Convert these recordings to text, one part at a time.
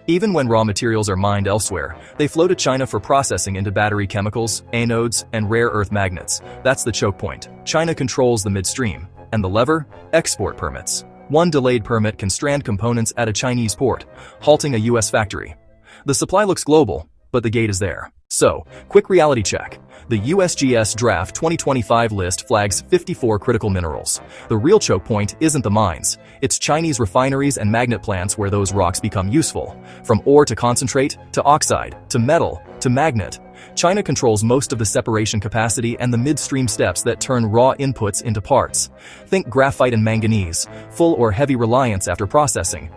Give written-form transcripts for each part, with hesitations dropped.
Even when raw materials are mined elsewhere, they flow to China for processing into battery chemicals, anodes, and rare earth magnets. That's the choke point. China controls the midstream. And the lever? Export permits. One delayed permit can strand components at a Chinese port, halting a US factory. The supply looks global, but the gate is there. So, quick reality check. The USGS Draft 2025 list flags 54 critical minerals. The real choke point isn't the mines. It's Chinese refineries and magnet plants where those rocks become useful. From ore to concentrate, to oxide, to metal, to magnet. China controls most of the separation capacity and the midstream steps that turn raw inputs into parts. Think graphite and manganese, full or heavy reliance after processing.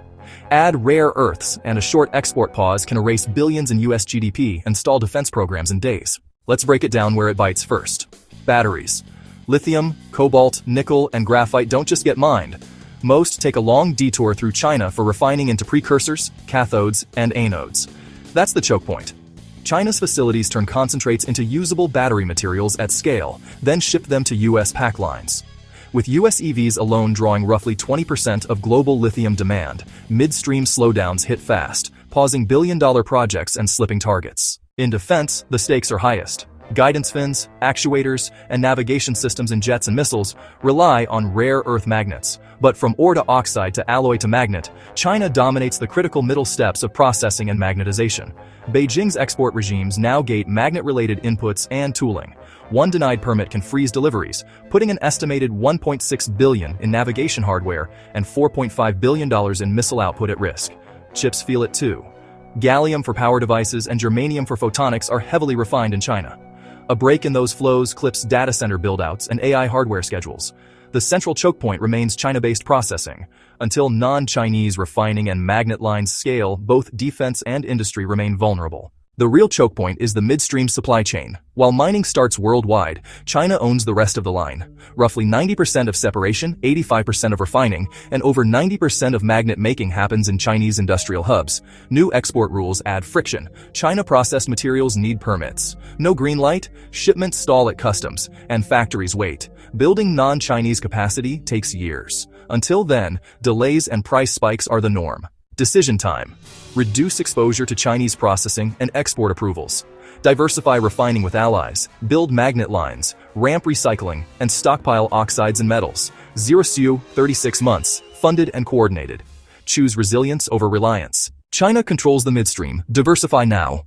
Add rare earths, and a short export pause can erase billions in US GDP and stall defense programs in days. Let's break it down where it bites first. Batteries. Lithium, cobalt, nickel, and graphite don't just get mined. Most take a long detour through China for refining into precursors, cathodes, and anodes. That's the choke point. China's facilities turn concentrates into usable battery materials at scale, then ship them to US pack lines. With US EVs alone drawing roughly 20% of global lithium demand, midstream slowdowns hit fast, pausing billion-dollar projects and slipping targets. In defense, the stakes are highest. Guidance fins, actuators, and navigation systems in jets and missiles rely on rare earth magnets. But from ore to oxide to alloy to magnet, China dominates the critical middle steps of processing and magnetization. Beijing's export regimes now gate magnet-related inputs and tooling. One denied permit can freeze deliveries, putting an estimated $1.6 billion in navigation hardware and $4.5 billion in missile output at risk. Chips feel it too. Gallium for power devices and germanium for photonics are heavily refined in China. A break in those flows clips data center buildouts and AI hardware schedules. The central choke point remains China-based processing. Until non-Chinese refining and magnet lines scale, both defense and industry remain vulnerable. The real choke point is the midstream supply chain. While mining starts worldwide, China owns the rest of the line. Roughly 90% of separation, 85% of refining, and over 90% of magnet making happens in Chinese industrial hubs. New export rules add friction. China-processed materials need permits. No green light, shipments stall at customs, and factories wait. Building non-Chinese capacity takes years. Until then, delays and price spikes are the norm. Decision time. Reduce exposure to Chinese processing and export approvals. Diversify refining with allies. Build magnet lines. Ramp recycling. And stockpile oxides and metals. Zero SU, 36 months. Funded and coordinated. Choose resilience over reliance. China controls the midstream. Diversify now.